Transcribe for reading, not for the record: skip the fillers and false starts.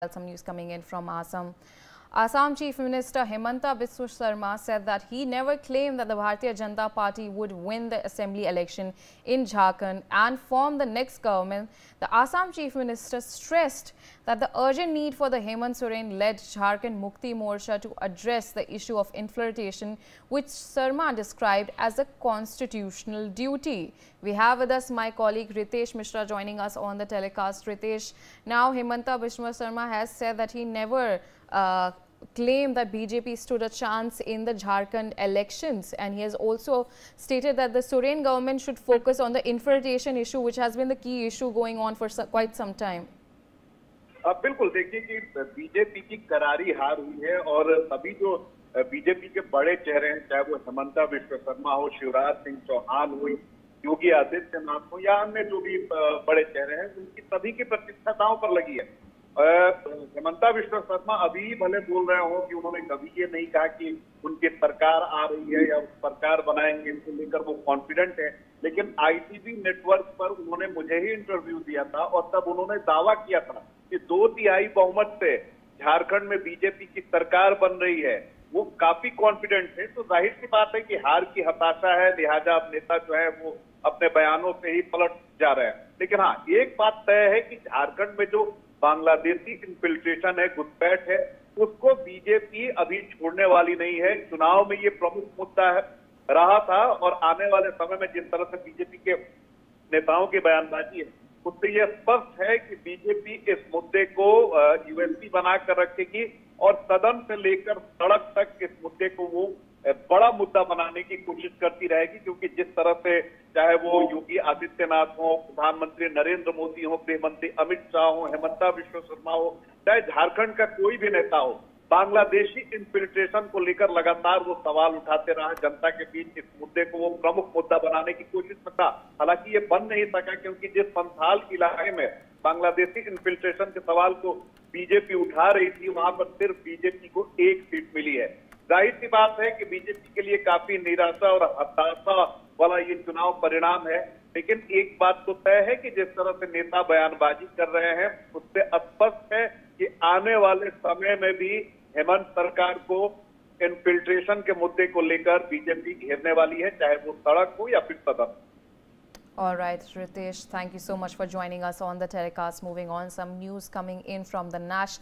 Some news coming in from Assam. Assam Chief Minister Himanta Biswa Sarma said that he never claimed that the Bharatiya Janata Party would win the assembly election in Jharkhand and form the next government. The Assam Chief Minister stressed that the urgent need for the Hemant Soren-led Jharkhand Mukti Morcha to address the issue of infiltration, which Sarma described as a constitutional duty. We have with us my colleague Ritesh Mishra joining us on the telecast. Ritesh, now Himanta Biswa Sarma has said that he never claimed that BJP stood a chance in the Jharkhand elections, and he has also stated that the Soren government should focus on the infiltration issue, which has been the key issue going on for quite some time. बिल्कुल देखिए कि BJP की करारी हार हुई है और सभी जो बीजेपी के बड़े चेहरे हैं, चाहे वो हिमंता बिश्व शर्मा हो, शिवराज सिंह चौहान हो, योगी आदित्यनाथ हो या अन्य जो भी बड़े चेहरे हैं, उनकी सभी की प्रतिष्ठा दांव पर लगी है। हिमंता बिश्व शर्मा अभी भले बोल रहे हो कि उन्होंने कभी ये नहीं कहा कि उनकी सरकार आ रही है या सरकार बनाएंगे, इसको लेकर वो कॉन्फिडेंट है, लेकिन आईटीवी नेटवर्क पर उन्होंने मुझे ही इंटरव्यू दिया था और तब उन्होंने दावा किया था कि 2/3 बहुमत से झारखंड में बीजेपी की सरकार बन रही है। वो काफी कॉन्फिडेंट थे, तो जाहिर सी बात है कि हार की हताशा है, लिहाजा अब नेता जो है वो अपने बयानों से ही पलट जा रहे हैं। लेकिन हाँ, एक बात तय है कि झारखंड में जो बांग्लादेशी इन्फिल्ट्रेशन है, घुसपैठ है, उसको बीजेपी अभी छोड़ने वाली नहीं है। चुनाव में ये प्रमुख मुद्दा है रहा था और आने वाले समय में जिस तरह से बीजेपी के नेताओं की बयानबाजी है, उससे यह स्पष्ट है कि बीजेपी इस मुद्दे को यूएसपी बनाकर रखेगी और सदन से लेकर सड़क तक इस मुद्दे को वो बड़ा मुद्दा बनाने की कोशिश करती रहेगी, क्योंकि जिस तरह से चाहे वो योगी आदित्यनाथ हो, प्रधानमंत्री नरेंद्र मोदी हो, गृह मंत्री अमित शाह हो, हिमंता बिश्व शर्मा हो, चाहे झारखंड का कोई भी नेता हो, बांग्लादेशी इन्फिल्ट्रेशन को लेकर लगातार वो सवाल उठाते रहा। जनता के बीच इस मुद्दे को वो प्रमुख मुद्दा बनाने की कोशिश करता, हालांकि ये बन नहीं सका, क्योंकि जिस संथाल इलाके में बांग्लादेशी इन्फिल्ट्रेशन के सवाल को बीजेपी उठा रही थी, वहां पर सिर्फ बीजेपी को 1 सीट मिली है। जाहिर सी बात है कि बीजेपी के लिए काफी निराशा और हताशा वाला ये चुनाव परिणाम है, लेकिन एक बात तो तय है कि जिस तरह से नेता बयानबाजी कर रहे हैं, उससे स्पष्ट है कि आने वाले समय में भी हेमंत सरकार को इन्फिल्ट्रेशन के मुद्दे को लेकर बीजेपी घेरने वाली है, चाहे वो सड़क हो या फिर सदन। All right, Ritesh, thank you so much for joining us on the telecast. Moving on, some news coming in from the national